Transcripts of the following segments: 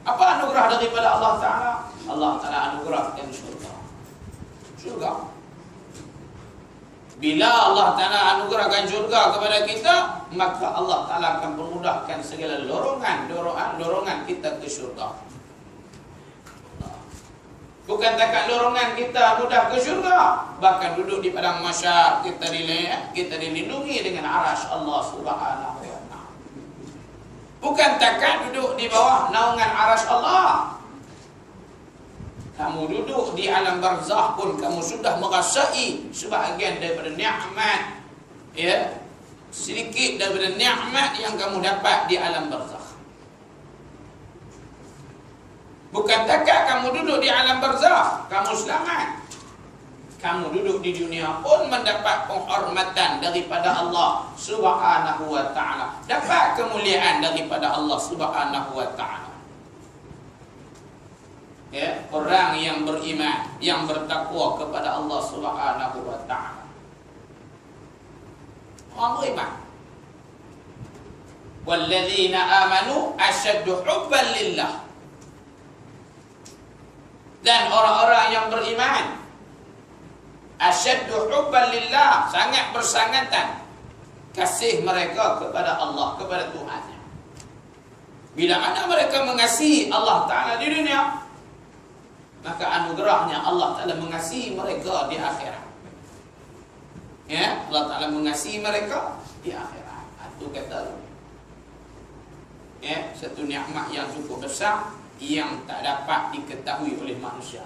Apa anugerah daripada Allah Ta'ala? Allah Ta'ala anugerahkan syurga. Syurga. Bila Allah Ta'ala anugerahkan syurga kepada kita, maka Allah Ta'ala akan memudahkan segala dorongan kita ke syurga. Bukan takat dorongan kita mudah ke syurga, bahkan duduk di padang mahsyar kita dilindungi dengan arasy Allah Subhanahu wa Ta'ala. Bukan takat duduk di bawah naungan arasy Allah, kamu duduk di alam barzakh pun kamu sudah merasai sebahagian daripada nikmat, ya, sedikit daripada nikmat yang kamu dapat di alam barzakh. Bukan takat kamu duduk di alam barzakh kamu selamat, kamu duduk di dunia pun mendapat penghormatan daripada Allah Subhanahu wa Ta'ala, dapat kemuliaan daripada Allah Subhanahu wa Ta'ala. Ya, orang yang beriman, yang bertakwa kepada Allah Subhanahu wa Ta'ala, orang beriman. Walladzina amanu asyaddu hubban lillah. Dan orang-orang yang beriman asyaddu hubban lillah, sangat bersangatan kasih mereka kepada Allah, kepada Tuhannya. Bila mana mereka mengasihi Allah Ta'ala di dunia, maka anugerahnya Allah Ta'ala mengasihi mereka di akhirat. Ya, Allah Ta'ala mengasihi mereka di akhirat. Itu kata, ya, satu nikmat yang cukup besar yang tak dapat diketahui oleh manusia,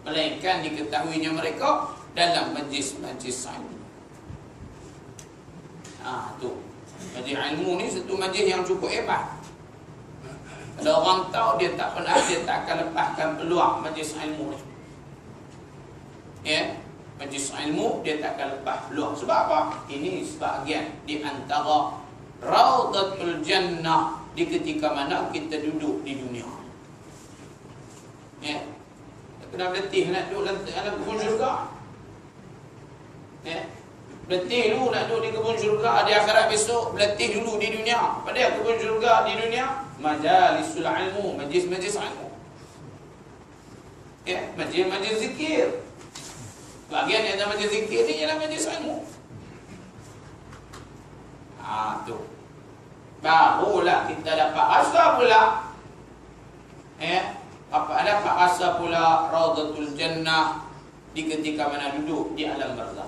melainkan diketahuinya mereka dalam majlis-majlis ilmu. Tu majlis ilmu ni satu majlis yang cukup hebat. Kalau orang tahu, dia tak akan lepaskan peluang majlis ilmu ni. Ya, majlis ilmu dia tak akan lepas peluang. Sebab apa? Ini sebahagian di antara Raudatul Jannah di ketika mana kita duduk di dunia. Ya, kena berletih nak duduk dalam kebun syurga. Ya, berletih dulu nak duduk di kebun syurga di akhirat besok. Berletih dulu di dunia pada kebun syurga di dunia. Majalisul ilmu, majlis-majlis ilmu. Ya, majlis-majlis zikir. Bagian yang ada majlis zikir ni ialah majlis ilmu. Tu. Barulah kita dapat rasa pula. Ya, apa dapat rasa pula Raudatul Jannah di ketika mana duduk di alam barzakh.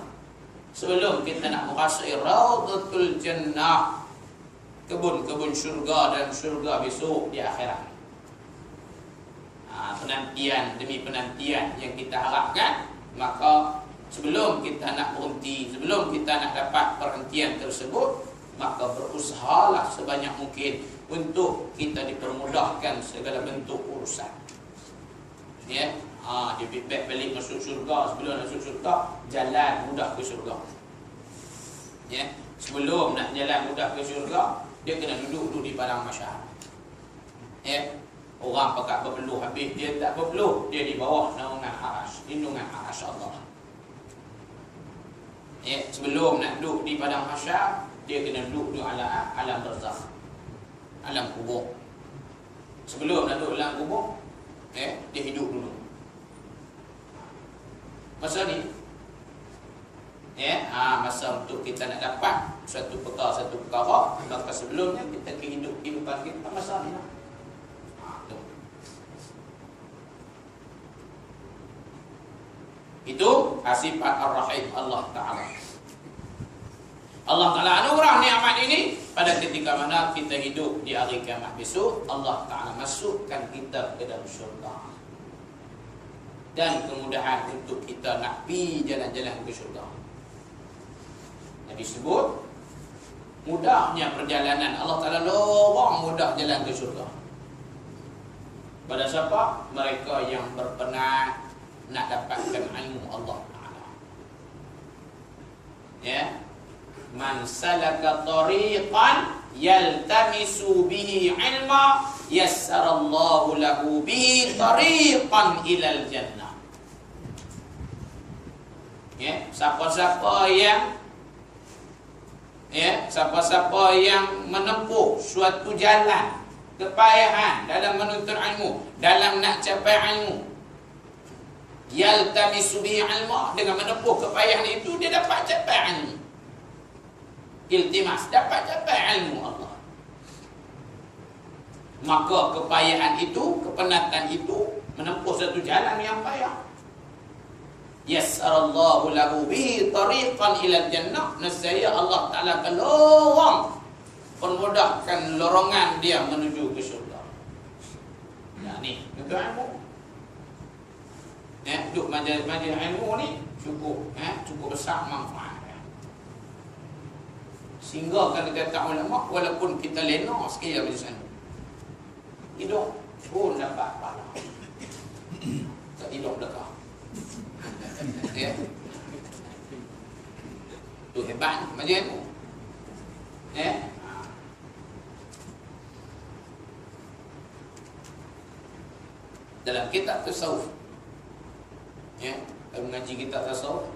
Sebelum kita nak merasai Raudatul Jannah, kebun-kebun syurga dan syurga besok di akhirat. Penantian demi penantian yang kita harapkan, maka sebelum kita nak berhenti, sebelum kita nak dapat perhentian tersebut, maka berusahalah sebanyak mungkin untuk kita dipermudahkan segala bentuk urusan. Ya, dia feedback balik masuk syurga. Sebelum masuk syurga, jalan mudah ke syurga. Ya, sebelum nak jalan mudah ke syurga, dia kena duduk di padang mahsyar. Ya, orang pakat berpeluh habis, dia tak berpeluh, dia di bawah naungan arasy, lindungan arasy Allah. Ya, sebelum nak duduk di padang mahsyar, dia kena duduk di alam barzakh, alam kubur. Sebelum nak duduk dalam kubur, dia hidup dulu. Masa ni, masa untuk kita nak dapat satu perkara, maka sebelumnya kita kehidupan kita masa ni lah. Itu sifat Ar-Rahim Allah Ta'ala. Allah Ta'ala anugerah nikmat ini pada ketika mana kita hidup di hari kiamat besok. Allah Ta'ala masukkan kita ke dalam syurga dan kemudahan untuk kita nak pergi jalan-jalan ke syurga. Yang disebut mudahnya perjalanan. Allah Ta'ala lorong mudah jalan ke syurga pada siapa? Mereka yang berpenat nak dapatkan ilmu Allah Ta'ala. Ya, man salaka tariqan yaltamisu bihi ilma yassarallahu lahu bihi tariqan ilal jannah. Ya, siapa-siapa yang menempuh suatu jalan kepayahan dalam menuntut ilmu, dalam nak capai ilmu. Yaltamisu bihi ilma, dengan menempuh kepayahan itu dia dapat capai ilmu. Iltimas, dapat capai ilmu Allah. Maka kepayahan itu, kepenatan itu menempuh satu jalan yang payah. Yassarallahu lahu bihi tariqan ila jannah. Nescaya Allah Ta'ala akan lorong, permudahkan lorongan dia menuju ke syurga. Ya ni, itu ilmu. Duduk majlis-majlis ilmu ni cukup besar manfaat. Sehingga kalau kata ulama, walaupun kita lena sekali macam sana, hidup pun dapat pahala. Tak hidup dekat. Ya. Tu hebat macam tu. Ya. Dalam kitab tasawuf, ya, kalau mengaji kitab tasawuf,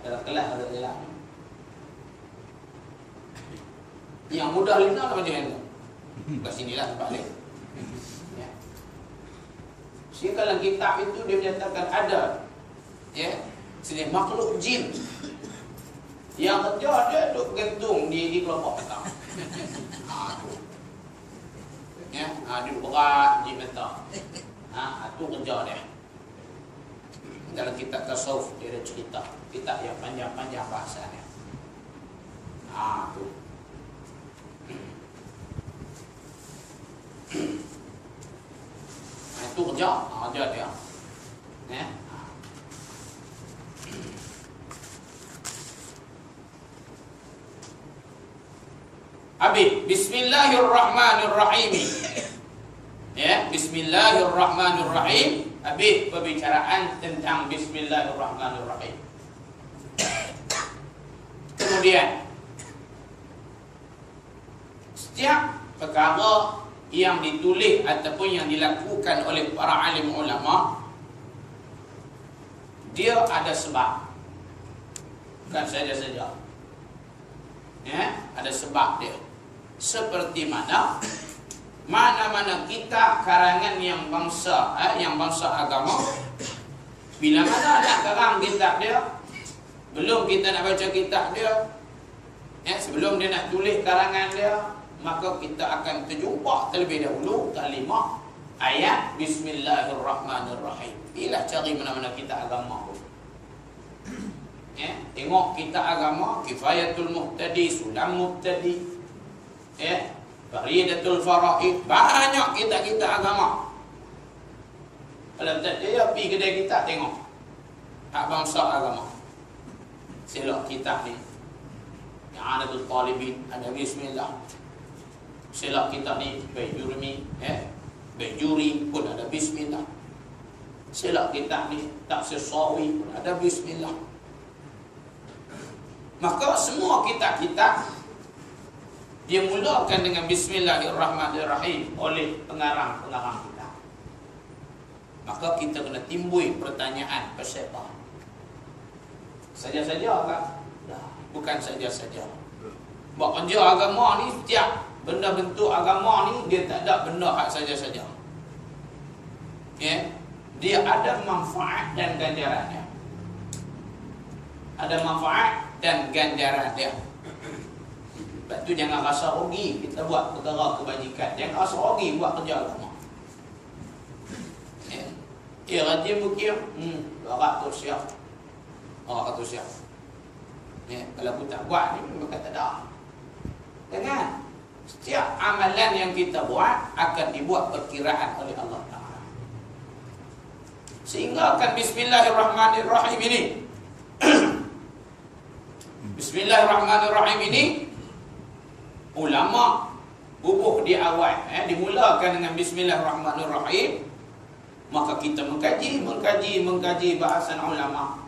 dalam kelas ada dalam yang mudah lina macam mana? Kat sinilah tempat lain. Ya. Sehingga dalam kitab itu dia menyatakan ada, ya, sini makhluk jin yang kerja dia duduk gantung di kelompok petang. Ya, dia berat di petang. Itu kerja dia. Dalam kitab tasawuf dia ada cerita, kitab yang panjang-panjang bahasanya. Tu. Itu kerja dia. Ya. Habis, bismillahirrahmanirrahim. Ya, bismillahirrahmanirrahim. Habis perbicaraan tentang bismillahirrahmanirrahim. Kemudian setiap perkara yang ditulis ataupun yang dilakukan oleh para alim ulama, dia ada sebab. Bukan saja-saja. Ya, ada sebab dia. Seperti mana kita karangan yang bangsa agama, bila mana nak karang kitab dia, belum kita nak baca kitab dia, sebelum dia nak tulis karangan dia, maka kita akan terjumpa terlebih dahulu kalimah ayat bismillahirrahmanirrahim. Bila cari mana-mana kitab agama pun, tengok kitab agama, Kifayatul Muhtadi, Sulam Muhtadi, Faridatul Faraid, banyak kitab-kitab agama. Kalau tak dia pergi kedai kitab tengok hak bangsa agama. Selok kitab ni I'anatul Talibin, ada bismillah. Selok kitab ni Bejuri pun ada bismillah. Selok kitab ni Tafsir Sawi pun ada bismillah. Maka semua kitab-kitab dia mulakan dengan bismillahirrahmanirrahim oleh pengarang-pengarang kita. Maka kita kena timbul pertanyaan, pasal apa? Saja-saja kan? Bukan saja-saja. Buat kerja agama ni, setiap benda bentuk agama ni, dia tak ada benda hak saja-saja. Dia ada manfaat dan ganjarannya. Ada manfaat dan ganjaran dia. Sebab tu jangan rasa rugi kita buat perkara kebajikan. Jangan rasa rugi buat kerja agama. Rajin bukir 200 siap. 200 siap. Kalau aku tak buat ni, maka tak ada. Jangan. Setiap amalan yang kita buat akan dibuat perkiraan oleh Allah Ta'ala. Sehingga akan bismillahirrahmanirrahim ini Bismillahirrahmanirrahim ini ulama bubuh di awal, dimulakan dengan bismillahirrahmanirrahim. Maka kita mengkaji bahasan ulama.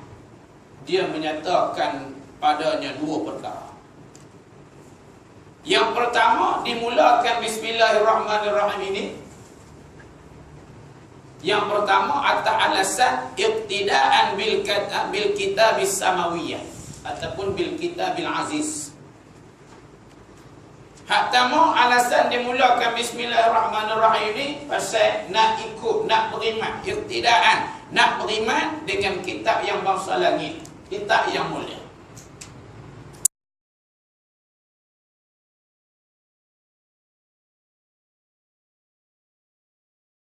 Dia menyatakan padanya dua perkara. Yang pertama, dimulakan bismillahirrahmanirrahim ini. Yang pertama, atas alasan iqtidaan bil kitabis samawiyah ataupun bil kitabil aziz. Hak tamu alasan dimulakan bismillahirrahmanirrahim ni pasal nak ikut, nak beriman, iktidaan, nak beriman dengan kitab yang bangsa langit, kitab yang mulia.